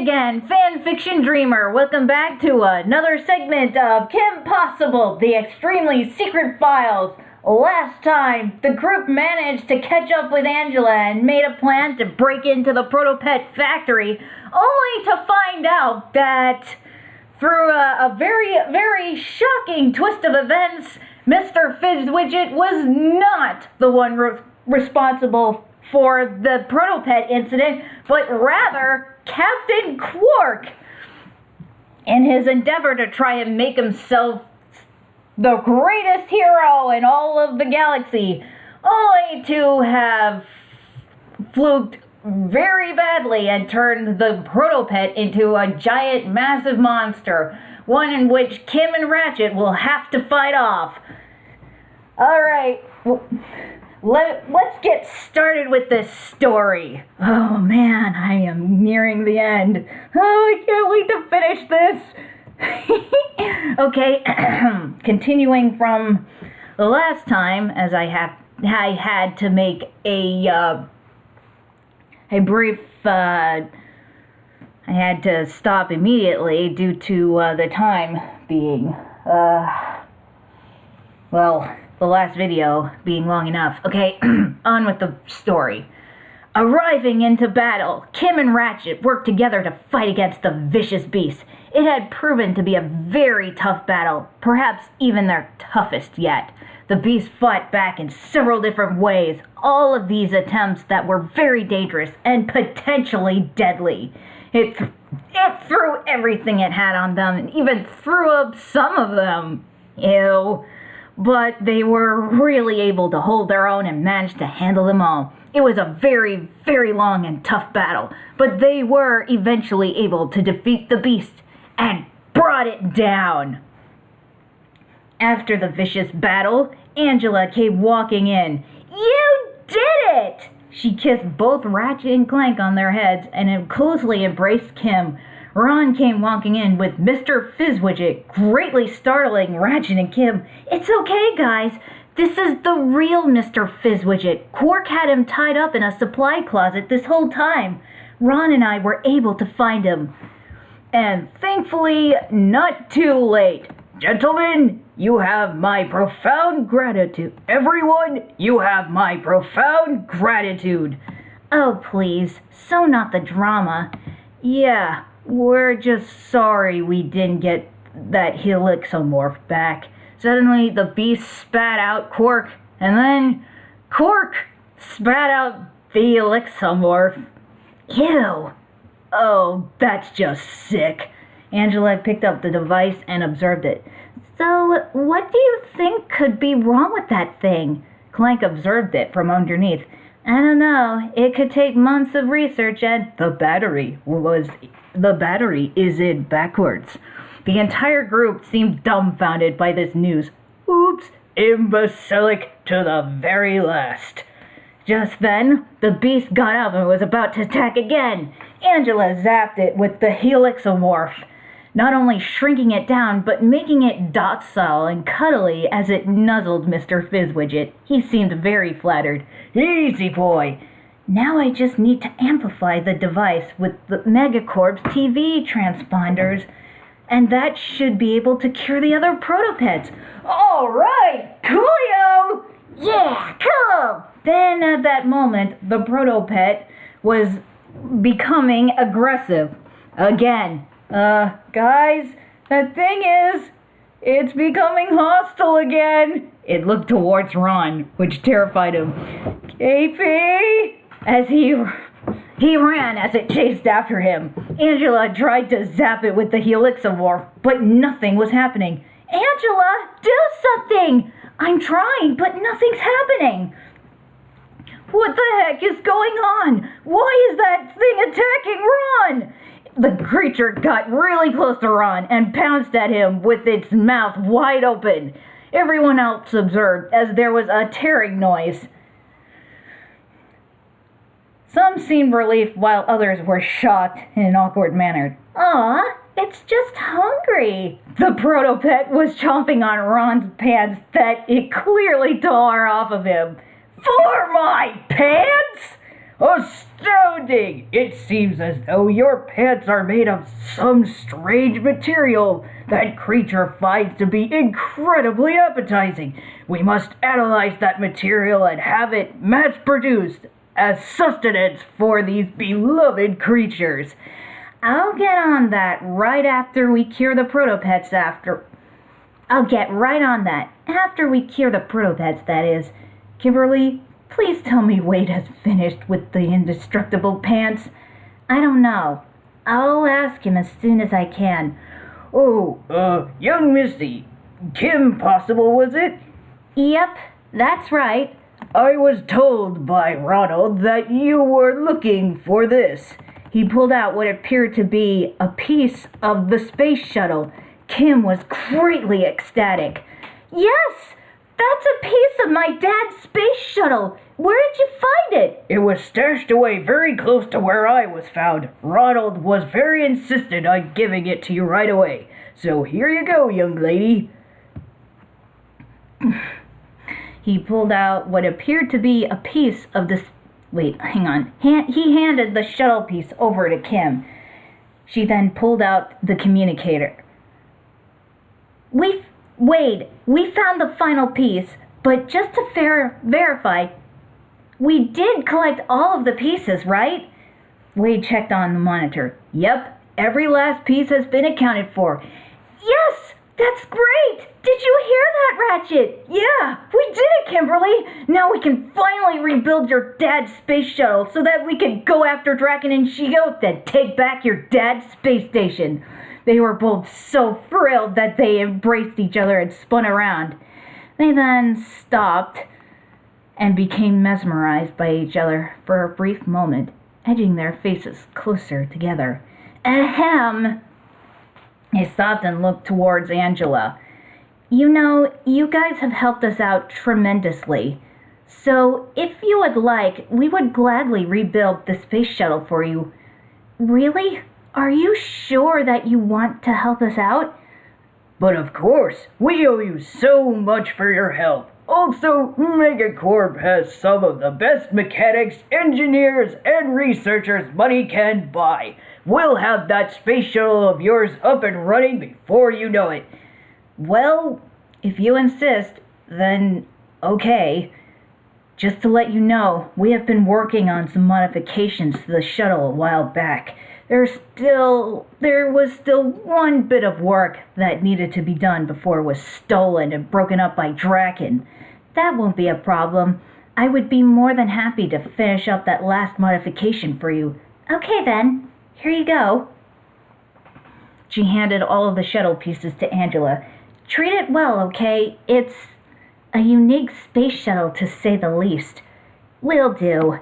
again, fanfiction dreamer. Welcome back to another segment of Kim Possible, the extremely secret files. Last time, the group managed to catch up with Angela and made a plan to break into the Protopet factory, only to find out that through a very shocking twist of events, Mr. Fizzwidget was not the one responsible for the Protopet incident, but rather Captain Quark. In his endeavor to try and make himself the greatest hero in all of the galaxy, only to have fluked very badly and turned the Protopet into a giant, massive monster, one in which Kim and Ratchet will have to fight off. Alright, let's get started with this story. Oh man, I am nearing the end. Oh, I can't wait to finish this. Okay, continuing from the last time, as I had to make a brief, I had to stop immediately due to the time being, well, the last video being long enough. Okay, on with the story. Arriving into battle, Kim and Ratchet worked together to fight against the vicious beast. It had proven to be a very tough battle, perhaps even their toughest yet. The beast fought back in several different ways, all of these attempts that were very dangerous and potentially deadly. It threw everything it had on them, and even threw up some of them. Ew. But they were really able to hold their own and managed to handle them all. It was a very, very long and tough battle, but they were eventually able to defeat the beast and brought it down. After the vicious battle, Angela came walking in. You did it! She kissed both Ratchet and Clank on their heads and closely embraced Kim. Ron came walking in with Mr. Fizzwidget, greatly startling Ratchet and Kim. It's okay, guys. This is the real Mr. Fizzwidget. Quark had him tied up in a supply closet this whole time. Ron and I were able to find him. And thankfully, not too late. Gentlemen, you have my profound gratitude. Everyone, you have my profound gratitude. Oh, please. So not the drama. Yeah, we're just sorry we didn't get that helixomorph back. Suddenly, the beast spat out Quark, and then Quark spat out the helixomorph. Ew. Oh, that's just sick. Angela picked up the device and observed it. So, what do you think could be wrong with that thing? Clank observed it from underneath. I don't know. It could take months of research and the battery is in backwards. The entire group seemed dumbfounded by this news. Oops, imbecilic to the very last. Just then, the beast got up and was about to attack again. Angela zapped it with the helixomorph, not only shrinking it down, but making it docile and cuddly as it nuzzled Mr. Fizzwidget. He seemed very flattered. Easy, boy. Now I just need to amplify the device with the Megacorp's TV transponders, and that should be able to cure the other Protopets. All right, coolio! Yeah, cool! Then at that moment, the Protopet was becoming aggressive. Again, guys, the thing is, it's becoming hostile again. It looked towards Ron, which terrified him. KP! As he ran as it chased after him. Angela tried to zap it with the helixomorph, but nothing was happening. Angela, do something! I'm trying, but nothing's happening. What the heck is going on? Why is that thing attacking Ron? The creature got really close to Ron and pounced at him with its mouth wide open. Everyone else observed as there was a tearing noise. Some seemed relieved while others were shocked in an awkward manner. Aw, it's just hungry. The Protopet was chomping on Ron's pants that it clearly tore off of him. For my pants? Oh, still astounding! It seems as though your pants are made of some strange material that creature finds to be incredibly appetizing. We must analyze that material and have it mass-produced as sustenance for these beloved creatures. I'll get on that right after we cure the protopets I'll get right on that. After we cure the protopets, that is. Kimberly, please tell me Wade has finished with the indestructible pants. I don't know. I'll ask him as soon as I can. Oh, young Misty. Kim Possible, was it? Yep, that's right. I was told by Ronald that you were looking for this. He pulled out what appeared to be a piece of the space shuttle. Kim was greatly ecstatic. Yes! That's a piece of my dad's space shuttle. Where did you find it? It was stashed away very close to where I was found. Ronald was very insistent on giving it to you right away. So here you go, young lady. He pulled out what appeared to be a piece of the... Wait, hang on. He handed the shuttle piece over to Kim. She then pulled out the communicator. Wade, we found the final piece, but just to verify, we did collect all of the pieces, right? Wade checked on the monitor. Yep, every last piece has been accounted for. Yes, that's great! Did you hear that, Ratchet? Yeah, we did it, Kimberly! Now we can finally rebuild your dad's space shuttle so that we can go after Draken and She-Goat and take back your dad's space station. They were both so thrilled that they embraced each other and spun around. They then stopped and became mesmerized by each other for a brief moment, edging their faces closer together. Ahem! He stopped and looked towards Angela. You know, you guys have helped us out tremendously. So, if you would like, we would gladly rebuild the space shuttle for you. Really? Are you sure that you want to help us out? But of course, we owe you so much for your help. Also, Megacorp has some of the best mechanics, engineers, and researchers money can buy. We'll have that space shuttle of yours up and running before you know it. Well, if you insist, then okay. Just to let you know, we have been working on some modifications to the shuttle a while back. There was still one bit of work that needed to be done before it was stolen and broken up by Draken. That won't be a problem. I would be more than happy to finish up that last modification for you. Okay then, here you go. She handed all of the shuttle pieces to Angela. Treat it well, okay? It's a unique space shuttle, to say the least. Will do.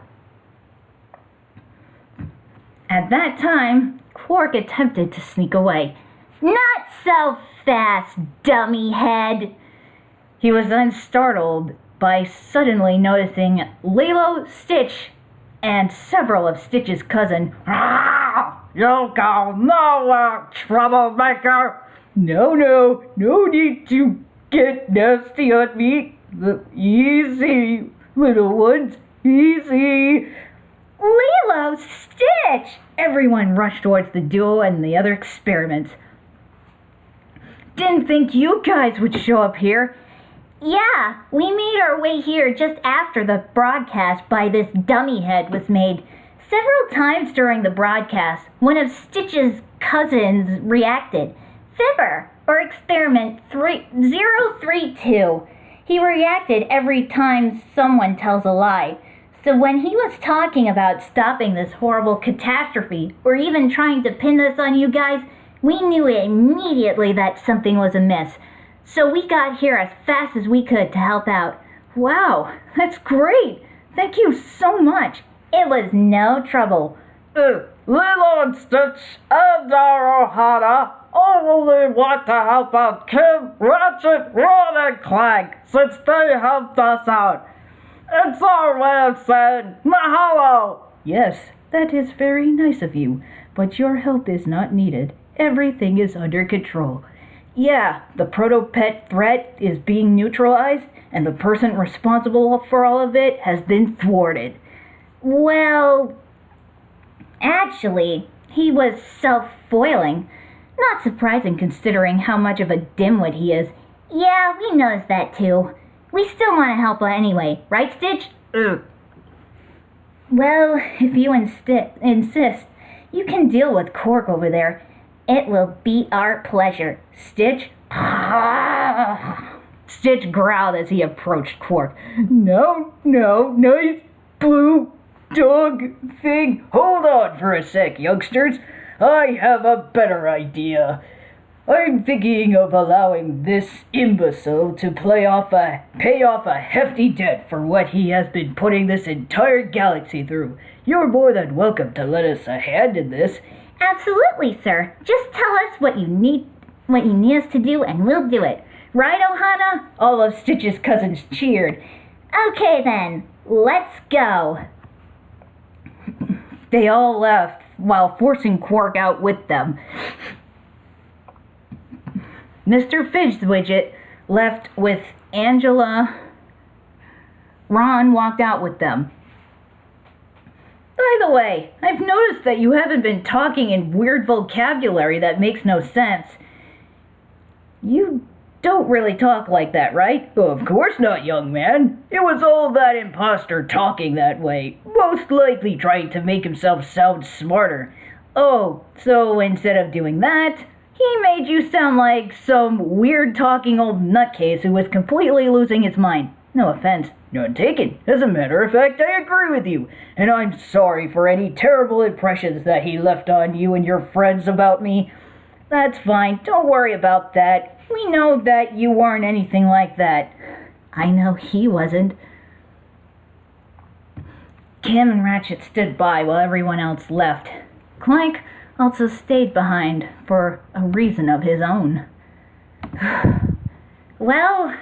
At that time, Quark attempted to sneak away. Not so fast, dummy head! He was then startled by suddenly noticing Lilo, Stitch, and several of Stitch's cousins. You'll go nowhere, troublemaker! No need to get nasty on me. Easy, little ones, easy. Lilo, Stitch! Everyone rushed towards the duo and the other experiments. Didn't think you guys would show up here. Yeah, we made our way here just after the broadcast by this dummy head was made. Several times during the broadcast, one of Stitch's cousins reacted. Fibber, or Experiment 032. He reacted every time someone tells a lie. So when he was talking about stopping this horrible catastrophe, or even trying to pin this on you guys, we knew immediately that something was amiss. So we got here as fast as we could to help out. Wow, that's great! Thank you so much. It was no trouble. Lilo and Stitch and our Ohana only want to help out Kim, Ratchet, Ron, and Clank, since they helped us out. It's our way of saying mahalo. Yes, that is very nice of you, but your help is not needed. Everything is under control. Yeah, the proto-pet threat is being neutralized, and the person responsible for all of it has been thwarted. Well, Actually, he was self-foiling. Not surprising considering how much of a dimwit he is. Yeah, we noticed that too. We still want to help anyway, right, Stitch? Well, if you insist, you can deal with Cork over there. It will be our pleasure. Stitch? Stitch growled as he approached Quark. No, nice blue dog thing. Hold on for a sec, youngsters. I have a better idea. I'm thinking of allowing this imbecile to pay off a hefty debt for what he has been putting this entire galaxy through. You're more than welcome to let us a hand in this. Absolutely, sir. Just tell us what you need us to do, and we'll do it. Right, Ohana? All of Stitch's cousins cheered. Okay then, let's go. They all left while forcing Quark out with them. Mr. Fidgewidget left with Angela. Ron walked out with them. By the way, I've noticed that you haven't been talking in weird vocabulary that makes no sense. You don't really talk like that, right? Of course not, young man. It was all that imposter talking that way, most likely trying to make himself sound smarter. Oh, so instead of doing that, he made you sound like some weird talking old nutcase who was completely losing his mind. No offense. None taken. As a matter of fact, I agree with you, and I'm sorry for any terrible impressions that he left on you and your friends about me. That's fine. Don't worry about that. We know that you weren't anything like that. I know he wasn't. Kim and Ratchet stood by while everyone else left. Clank also stayed behind for a reason of his own. Well,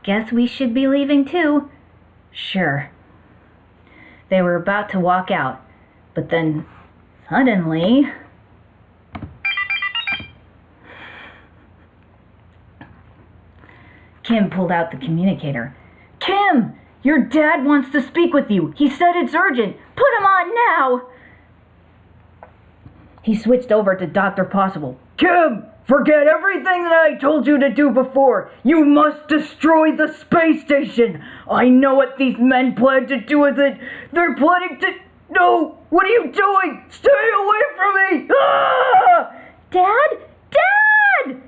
guess we should be leaving too. Sure. They were about to walk out, but then suddenly... Kim pulled out the communicator. Kim! Your dad wants to speak with you. He said it's urgent. Put him on now! He switched over to Dr. Possible. Kim! Forget everything that I told you to do before. You must destroy the space station. I know what these men plan to do with it. They're planning to... No! What are you doing? Stay away from me! Ah! Dad? Dad!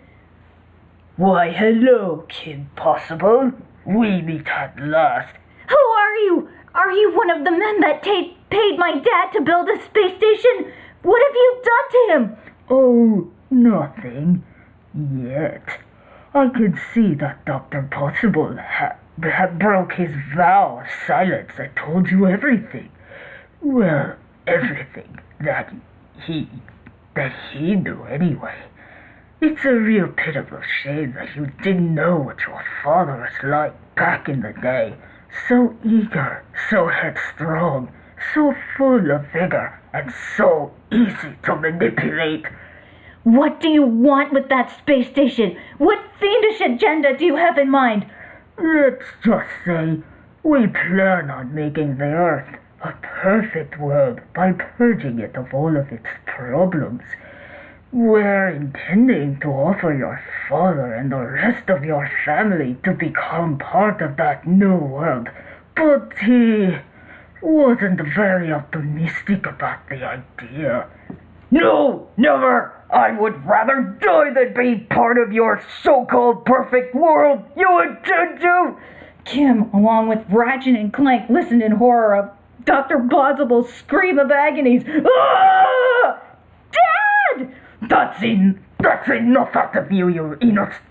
Why, hello, Kim Possible. We meet at last. Who are you? Are you one of the men that paid my dad to build a space station? What have you done to him? Oh, nothing. Yet. I could see that Dr. Possible broke his vow of silence and told you everything. Well, everything that he knew anyway. It's a real pitiful shame that you didn't know what your father was like back in the day. So eager, so headstrong, so full of vigor, and so easy to manipulate. What do you want with that space station? What fiendish agenda do you have in mind? Let's just say we plan on making the Earth a perfect world by purging it of all of its problems. We're intending to offer your father and the rest of your family to become part of that new world, but he wasn't very optimistic about the idea. No, never! I would rather die than be part of your so-called perfect world you intend to! Kim, along with Ratchet and Clank, listened in horror of Dr. Possible's scream of agonies. Ah! Dad! That's enough out of you, you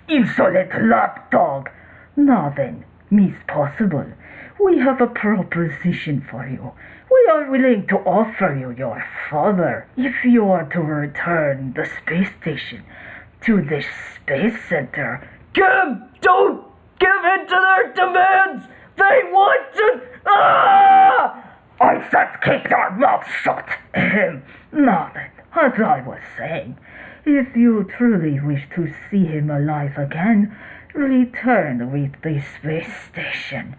insolent lapdog. Now then, Miss Possible, we have a proposition for you. We are willing to offer you your father if you are to return the space station to this space center. Kim, don't give in to their demands! They want to... Ah! I said keep your mouth shut. Now then, as I was saying, if you truly wish to see him alive again, return with the space station.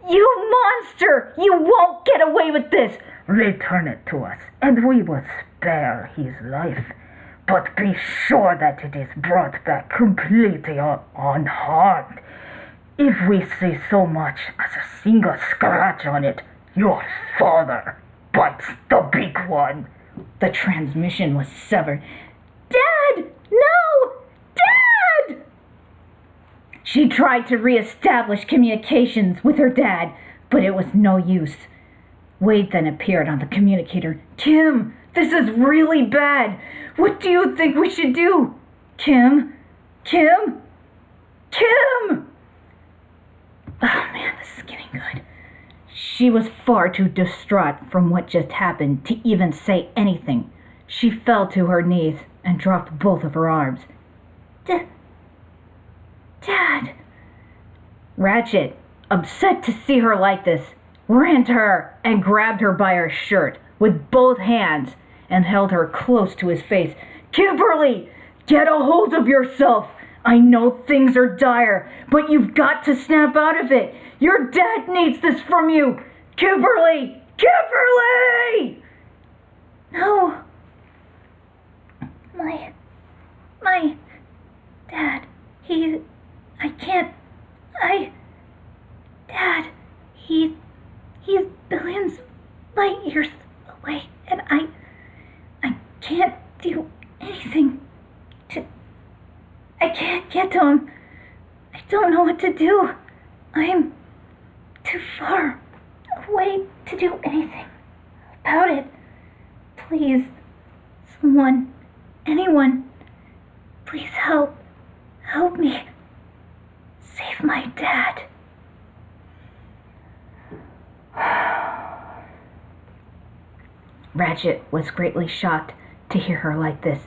You monster! You won't get away with this! return it to us, and we will spare his life. But be sure that it is brought back completely unharmed. If we see so much as a single scratch on it, your father bites the big one." The transmission was severed. "Dad! No! Dad!" She tried to reestablish communications with her dad, but it was no use. Wade then appeared on the communicator. "Kim, this is really bad. What do you think we should do? Kim? Kim? Kim!" Oh man, this is getting good. She was far too distraught from what just happened to even say anything. She fell to her knees and dropped both of her arms. Dad. Ratchet, upset to see her like this, ran to her and grabbed her by her shirt with both hands and held her close to his face. "Kimberly, get a hold of yourself. I know things are dire, but you've got to snap out of it. Your dad needs this from you. Kimberly! Kimberly!" "No. My dad, Dad, he's billions light years away, and I can't do anything I can't get to him. I don't know what to do. I'm too far away to do anything about it. Please, someone, anyone, please help me. Save my dad." Ratchet was greatly shocked to hear her like this.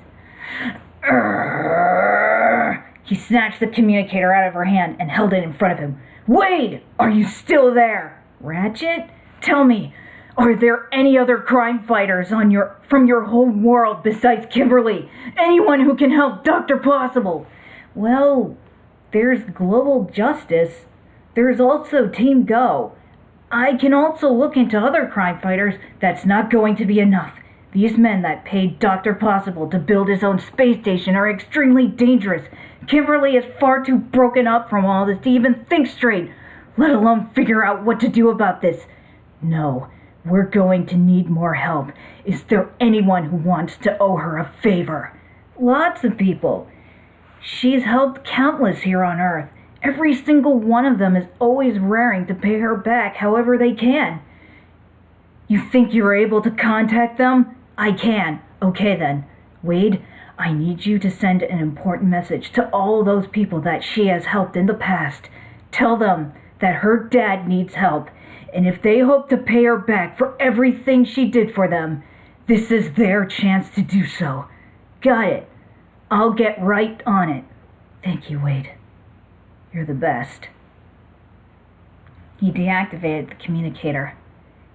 He snatched the communicator out of her hand and held it in front of him. "Wade, are you still there?" "Ratchet, tell me, are there any other crime fighters from your home world besides Kimberly? Anyone who can help Dr. Possible?" "Well, there's Global Justice. There's also Team Go. I can also look into other crime fighters. That's not going to be enough. These men that paid Dr. Possible to build his own space station are extremely dangerous. Kimberly is far too broken up from all this to even think straight, let alone figure out what to do about this. No, we're going to need more help. Is there anyone who wants to owe her a favor?" "Lots of people. She's helped countless here on Earth. Every single one of them is always raring to pay her back however they can." "You think you're able to contact them?" "I can." "Okay then. Wade, I need you to send an important message to all those people that she has helped in the past. Tell them that her dad needs help, and if they hope to pay her back for everything she did for them, this is their chance to do so." "Got it. I'll get right on it." "Thank you, Wade. You're the best." He deactivated the communicator.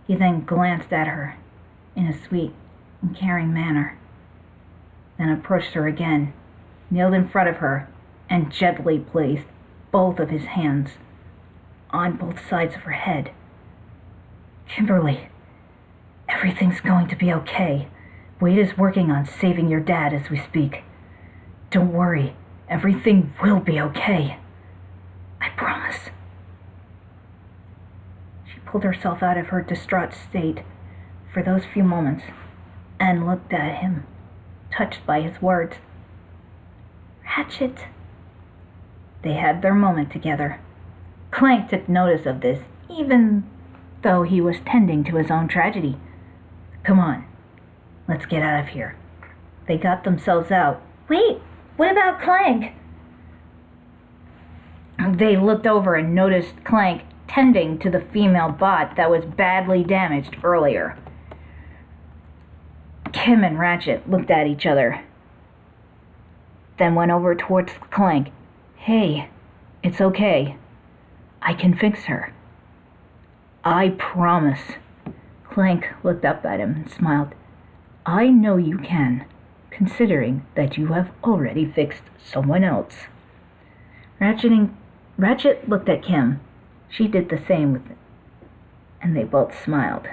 He then glanced at her in a sweet and caring manner, then approached her again, kneeled in front of her, and gently placed both of his hands on both sides of her head. "Kimberly, everything's going to be okay. Wade is working on saving your dad as we speak. Don't worry, everything will be okay. I promise." She pulled herself out of her distraught state for those few moments and looked at him, touched by his words. "Ratchet." They had their moment together. Clank took notice of this, even though he was tending to his own tragedy. "Come on, let's get out of here." They got themselves out. "Wait, what about Clank?" They looked over and noticed Clank tending to the female bot that was badly damaged earlier. Kim and Ratchet looked at each other, then went over towards Clank. "Hey, it's okay. I can fix her. I promise." Clank looked up at him and smiled. "I know you can, considering that you have already fixed someone else." Ratchet looked at Kim. She did the same with it, and they both smiled.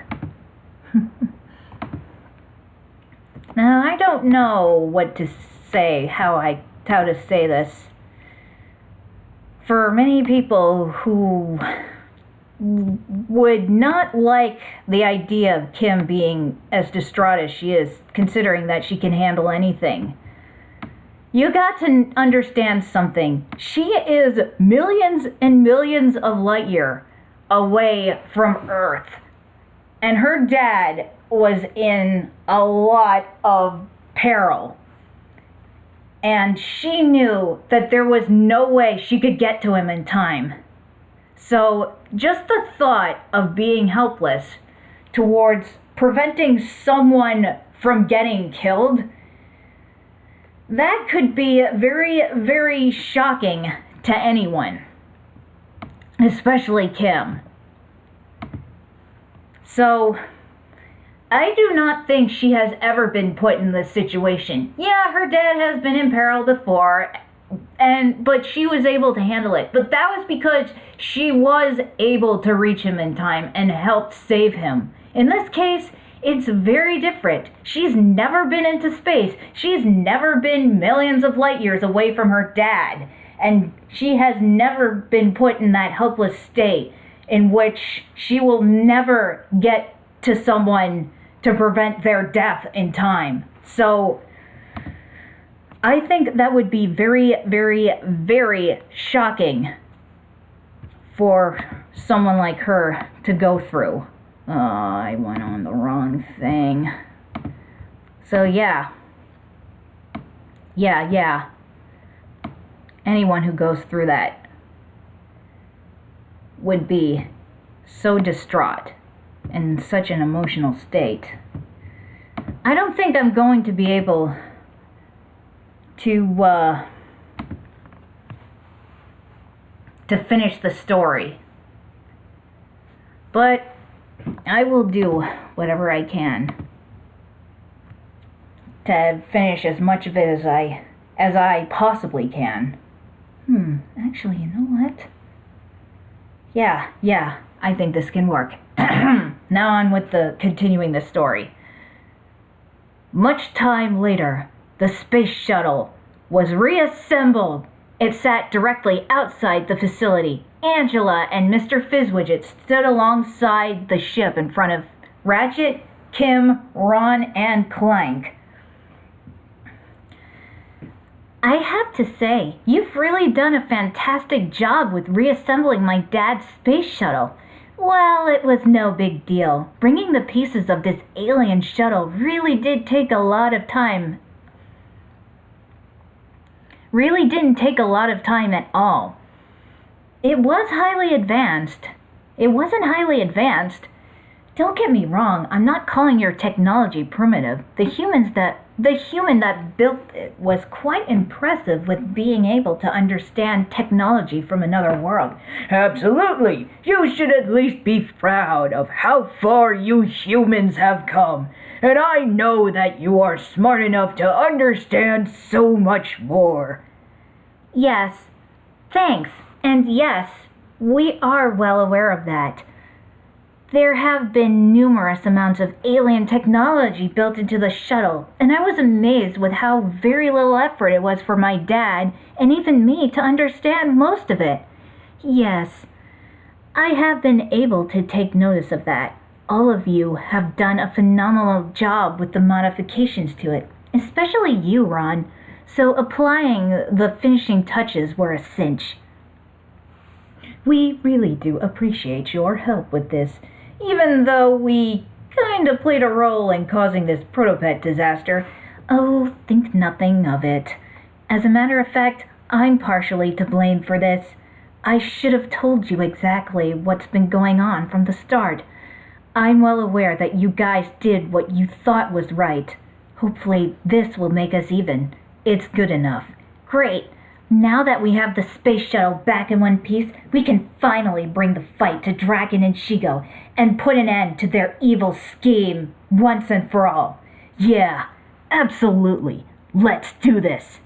I don't know what to say, how to say this. For many people who would not like the idea of Kim being as distraught as she is, considering that she can handle anything, you got to understand something. She is millions and millions of light year away from Earth. And her dad was in a lot of peril. And she knew that there was no way she could get to him in time. So just the thought of being helpless towards preventing someone from getting killed, that could be very, very shocking to anyone, especially Kim. So I do not think she has ever been put in this situation. Yeah, her dad has been in peril before, but she was able to handle it. But that was because she was able to reach him in time and help save him. In this case, it's very different. She's never been into space. She's never been millions of light years away from her dad. And she has never been put in that helpless state in which she will never get to someone to prevent their death in time. So I think that would be very, very, very shocking for someone like her to go through. I went on the wrong thing. So yeah. Anyone who goes through that would be so distraught in such an emotional state. I don't think I'm going to be able to finish the story. But I will do whatever I can to finish as much of it as I possibly can. Actually, you know what? Yeah, I think this can work. Now on with continuing the story. Much time later, the space shuttle was reassembled. It sat directly outside the facility. Angela and Mr. Fizzwidget stood alongside the ship in front of Ratchet, Kim, Ron, and Clank. I have to say, you've really done a fantastic job with reassembling my dad's space shuttle. Well, it was no big deal. Bringing the pieces of this alien shuttle really did take a lot of time. Really didn't take a lot of time at all. It was highly advanced. It wasn't highly advanced. Don't get me wrong, I'm not calling your technology primitive. The human that built it was quite impressive with being able to understand technology from another world. Absolutely! You should at least be proud of how far you humans have come. And I know that you are smart enough to understand so much more. Yes, thanks. And yes, we are well aware of that. There have been numerous amounts of alien technology built into the shuttle, and I was amazed with how very little effort it was for my dad, and even me, to understand most of it. Yes, I have been able to take notice of that. All of you have done a phenomenal job with the modifications to it, especially you, Ron. So applying the finishing touches were a cinch. We really do appreciate your help with this, even though we kinda played a role in causing this protopet disaster. Oh, think nothing of it. As a matter of fact, I'm partially to blame for this. I should have told you exactly what's been going on from the start. I'm well aware that you guys did what you thought was right. Hopefully this will make us even. It's good enough. Great. Now that we have the space shuttle back in one piece, we can finally bring the fight to Draken and Shigo and put an end to their evil scheme once and for all. Yeah, absolutely. Let's do this.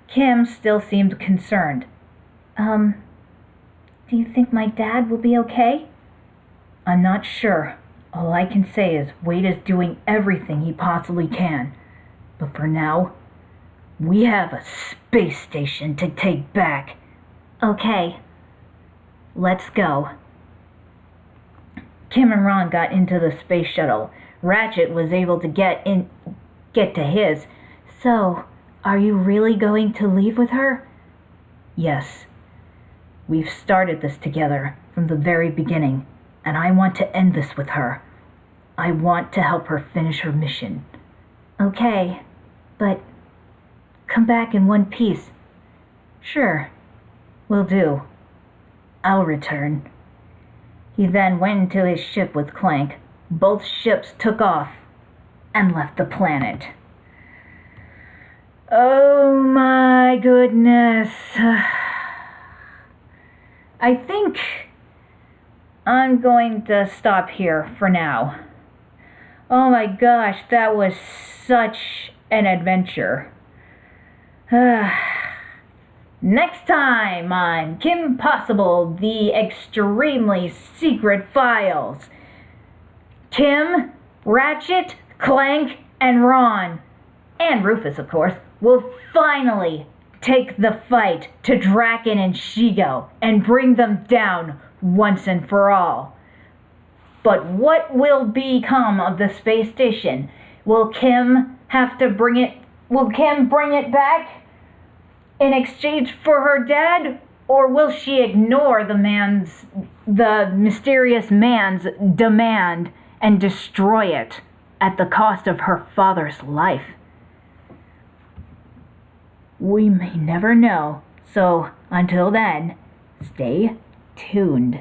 Kim still seemed concerned. Do you think my dad will be okay? I'm not sure. All I can say is Wade is doing everything he possibly can. But for now, we have a space station to take back. Okay, let's go. Kim and Ron got into the space shuttle. Ratchet was able to get to his. So, are you really going to leave with her? Yes. We've started this together from the very beginning, and I want to end this with her. I want to help her finish her mission. Okay, but come back in one piece. Sure, will do. I'll return. He then went into his ship with Clank. Both ships took off and left the planet. Oh my goodness. I think I'm going to stop here for now. Oh my gosh, that was such an adventure. Next time on Kim Possible, the extremely secret files. Kim, Ratchet, Clank, and Ron, and Rufus, of course, will finally take the fight to Draken and Shigo and bring them down once and for all. But what will become of the space station? Will Kim bring it back in exchange for her dad? Or will she ignore the mysterious man's demand and destroy it at the cost of her father's life? We may never know. So until then, stay tuned.